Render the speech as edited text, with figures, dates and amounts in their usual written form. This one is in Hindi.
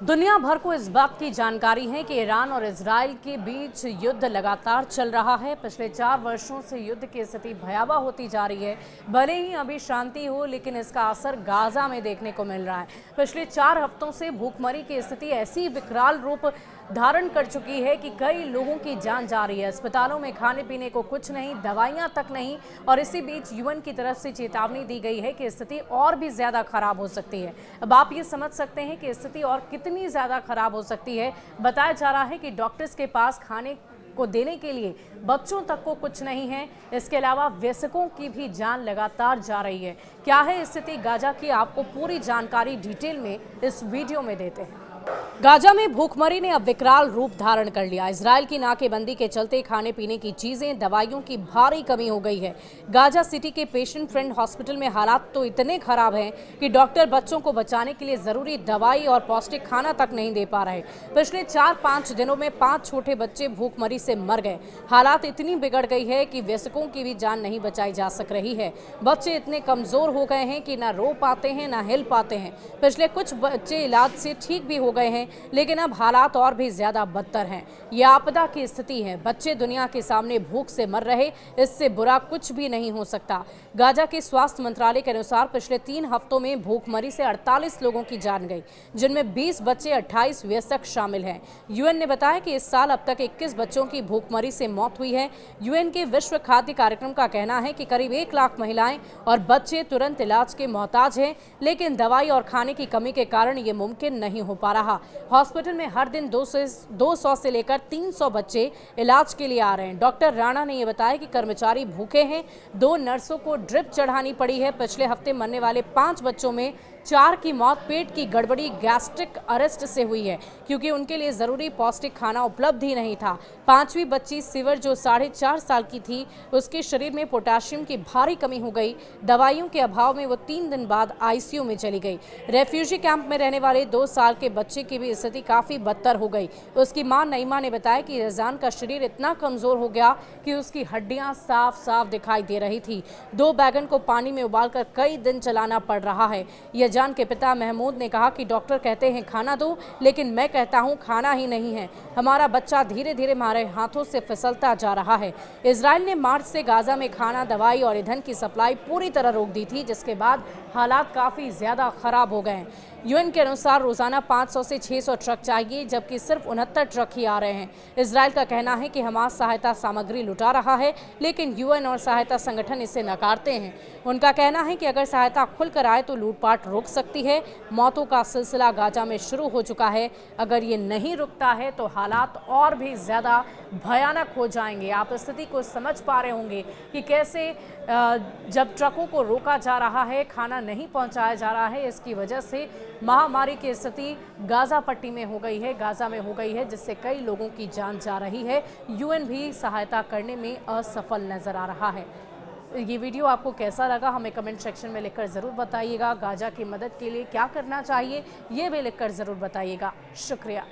दुनिया भर को इस बात की जानकारी है कि ईरान और इजराइल के बीच युद्ध लगातार चल रहा है। पिछले 4 वर्षों से युद्ध की स्थिति भयावह होती जा रही है। भले ही अभी शांति हो, लेकिन इसका असर गाजा में देखने को मिल रहा है। पिछले 4 हफ्तों से भूखमरी की स्थिति ऐसी विकराल रूप धारण कर चुकी है कि कई लोगों की जान जा रही है। अस्पतालों में खाने पीने को कुछ नहीं, दवाइयां तक नहीं, और इसी बीच यूएन की तरफ से चेतावनी दी गई है कि स्थिति और भी ज्यादा खराब हो सकती है। अब आप ये समझ सकते हैं कि स्थिति और कितनी ज्यादा खराब हो सकती है। बताया जा रहा है कि डॉक्टर्स के पास खाने को देने के लिए बच्चों तक को कुछ नहीं है। इसके अलावा वयस्कों की भी जान लगातार जा रही है। क्या है स्थिति गाजा की, आपको पूरी जानकारी डिटेल में इस वीडियो में देते हैं। गाजा में भूखमरी ने अब विकराल रूप धारण कर लिया। इजराइल की नाकेबंदी के चलते खाने पीने की चीजें, दवाइयों की भारी कमी हो गई है। गाजा सिटी के पेशेंट फ्रेंड हॉस्पिटल में हालात तो इतने खराब हैं कि डॉक्टर बच्चों को बचाने के लिए जरूरी दवाई और पौष्टिक खाना तक नहीं दे पा रहे। पिछले 4-5 दिनों में 5 छोटे बच्चे भूखमरी से मर गए। हालात इतनी बिगड़ गई है कि वयस्कों की भी जान नहीं बचाई जा सक रही है। बच्चे इतने कमजोर हो गए हैं कि ना रो पाते हैं, ना हिल पाते हैं। पिछले कुछ बच्चे इलाज से ठीक भी हो गए हैं, लेकिन अब हालात और भी ज्यादा बदतर हैं। यह आपदा की स्थिति है। बच्चे दुनिया के सामने भूख से मर रहे, इससे बुरा कुछ भी नहीं हो सकता। गाजा के स्वास्थ्य मंत्रालय के अनुसार पिछले 3 हफ्तों में भूखमरी से 48 लोगों की जान गई, जिनमें 20 बच्चे, 28 वयस्क शामिल हैं। यूएन ने बताया कि इस साल अब तक 21 बच्चों की भूखमरी से मौत हुई है। यूएन के विश्व खाद्य कार्यक्रम का कहना है कि करीब 1 लाख महिलाएं और बच्चे तुरंत इलाज के मोहताज हैं, लेकिन दवाई और खाने की कमी के कारण ये मुमकिन नहीं हो पा रहा। हॉस्पिटल में हर दिन 200 से लेकर 300 बच्चे इलाज के लिए आ रहे हैं। डॉक्टर राणा ने यह बताया कि कर्मचारी भूखे हैं। 2 नर्सों को ड्रिप चढ़ानी पड़ी है। पिछले हफ्ते मरने वाले 5 बच्चों में 4 की मौत पेट की गड़बड़ी, गैस्ट्रिक अरेस्ट से हुई है, क्योंकि उनके लिए जरूरी पौष्टिक खाना उपलब्ध ही नहीं था। 5वीं बच्ची सिवर, जो 4.5 साल की थी, उसके शरीर में पोटेशियम की भारी कमी हो गई। दवाइयों के अभाव में वो 3 दिन बाद आईसीयू में चली गई। रेफ्यूजी कैंप में रहने वाले 2 साल के बच्चे की भी स्थिति काफी बदतर हो गई। उसकी मां नईमा ने बताया कि रजान का शरीर इतना कमजोर हो गया कि उसकी हड्डियां साफ साफ दिखाई दे रही थी। 2 बैगन को पानी में उबालकर कई दिन चलाना पड़ रहा है। जान के पिता महमूद ने कहा कि डॉक्टर कहते हैं खाना दो, लेकिन मैं कहता हूं खाना ही नहीं है। हमारा बच्चा धीरे धीरे हमारे हाथों से फिसलता जा रहा है। इजराइल ने मार्च से गाजा में खाना, दवाई और ईंधन की सप्लाई पूरी तरह रोक दी थी, जिसके बाद हालात काफी ज्यादा खराब हो गए। यूएन के अनुसार रोजाना 500 से 600 ट्रक चाहिए, जबकि सिर्फ 69 ट्रक ही आ रहे हैं। इजराइल का कहना है कि हमास सहायता सामग्री लुटा रहा है, लेकिन यूएन और सहायता संगठन इसे नकारते हैं। उनका कहना है कि अगर सहायता खुलकर आए तो लूटपाट रुक सकती है। मौतों का सिलसिला गाजा में शुरू हो चुका है। अगर ये नहीं रुकता है तो हालात और भी ज्यादा भयानक हो जाएंगे। आप स्थिति को समझ पा रहे होंगे कि कैसे जब ट्रकों को रोका जा रहा है, खाना नहीं पहुंचाया जा रहा है, इसकी वजह से महामारी की स्थिति गाजा पट्टी में हो गई है, गाजा में हो गई है, जिससे कई लोगों की जान जा रही है। यूएन भी सहायता करने में असफल नजर आ रहा है। ये वीडियो आपको कैसा लगा, हमें कमेंट सेक्शन में लिखकर ज़रूर बताइएगा। गाजा की मदद के लिए क्या करना चाहिए, ये भी लिखकर ज़रूर बताइएगा। शुक्रिया।